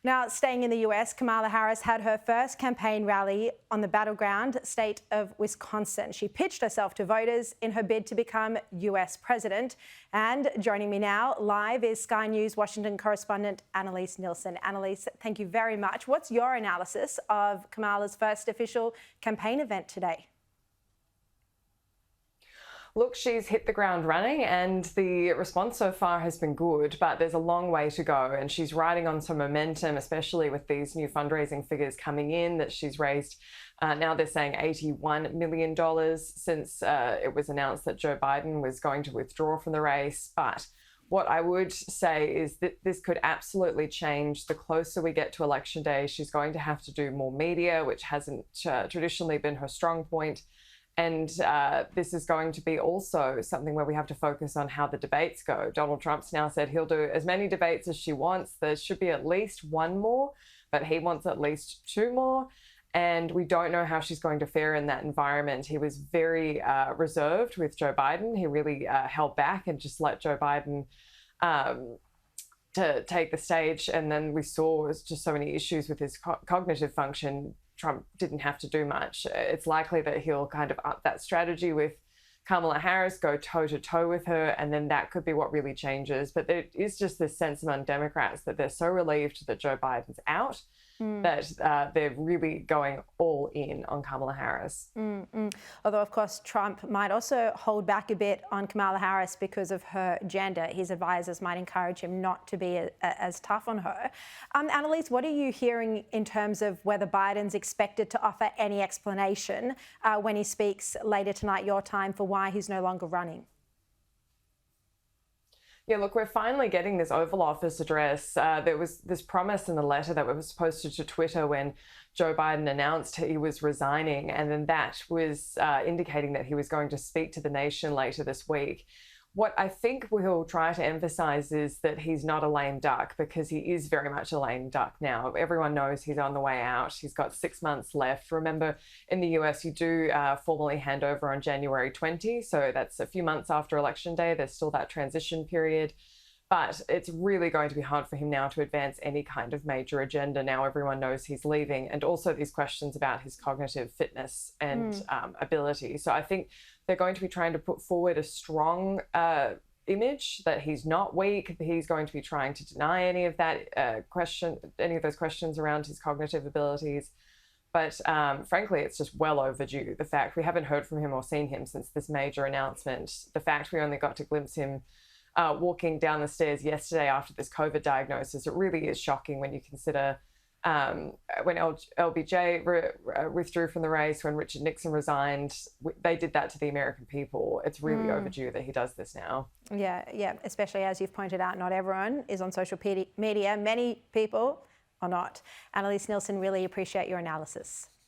Now, staying in the US, Kamala Harris had her first campaign rally on the battleground state of Wisconsin. She pitched herself to voters in her bid to become US president. And joining me now live is Sky News Washington correspondent Annalise Nielsen. Annalise, thank you very much. What's your analysis of Kamala's first official campaign event today? Look, she's hit the ground running and the response so far has been good, but there's a long way to go. And she's riding on some momentum, especially with these new fundraising figures coming in that she's raised. Now they're saying $81 million since it was announced that Joe Biden was going to withdraw from the race. But what I would say is that this could absolutely change the closer we get to Election Day. She's going to have to do more media, which hasn't traditionally been her strong point. And this is going to be also something where we have to focus on how the debates go. Donald Trump's now said he'll do as many debates as she wants. There should be at least one more, but he wants at least two more. And we don't know how she's going to fare in that environment. He was very reserved with Joe Biden. He really held back and just let Joe Biden to take the stage. And then we saw just so many issues with his cognitive function. Trump didn't have to do much. It's likely that he'll kind of up that strategy with Kamala Harris, go toe-to-toe with her, and then that could be what really changes. But there is just this sense among Democrats that they're so relieved that Joe Biden's out that they're really going all in on Kamala Harris. Although, of course, Trump might also hold back a bit on Kamala Harris because of her gender. His advisors might encourage him not to be as tough on her. Annalise, what are you hearing in terms of whether Biden's expected to offer any explanation when he speaks later tonight, your time, for why he's no longer running? Yeah, look, we're finally getting this Oval Office address. There was this promise in the letter that was posted to Twitter when Joe Biden announced he was resigning, and then that was indicating that he was going to speak to the nation later this week. What I think we'll try to emphasize is that he's not a lame duck, because he is very much a lame duck now. Everyone knows he's on the way out. He's got 6 months left. Remember, in the US, you do formally hand over on January 20. So that's a few months after Election Day. There's still that transition period. But it's really going to be hard for him now to advance any kind of major agenda. Now everyone knows he's leaving, and also these questions about his cognitive fitness and ability. So I think they're going to be trying to put forward a strong image that he's not weak. He's going to be trying to deny any of that any of those questions around his cognitive abilities. But frankly, it's just well overdue. The fact we haven't heard from him or seen him since this major announcement, the fact we only got to glimpse him walking down the stairs yesterday after this COVID diagnosis, it really is shocking when you consider when LBJ withdrew from the race, when Richard Nixon resigned. They did that to the American people. It's really overdue that he does this now. Yeah, especially as you've pointed out, not everyone is on social media. Many people are not. Annalise Nielsen, really appreciate your analysis.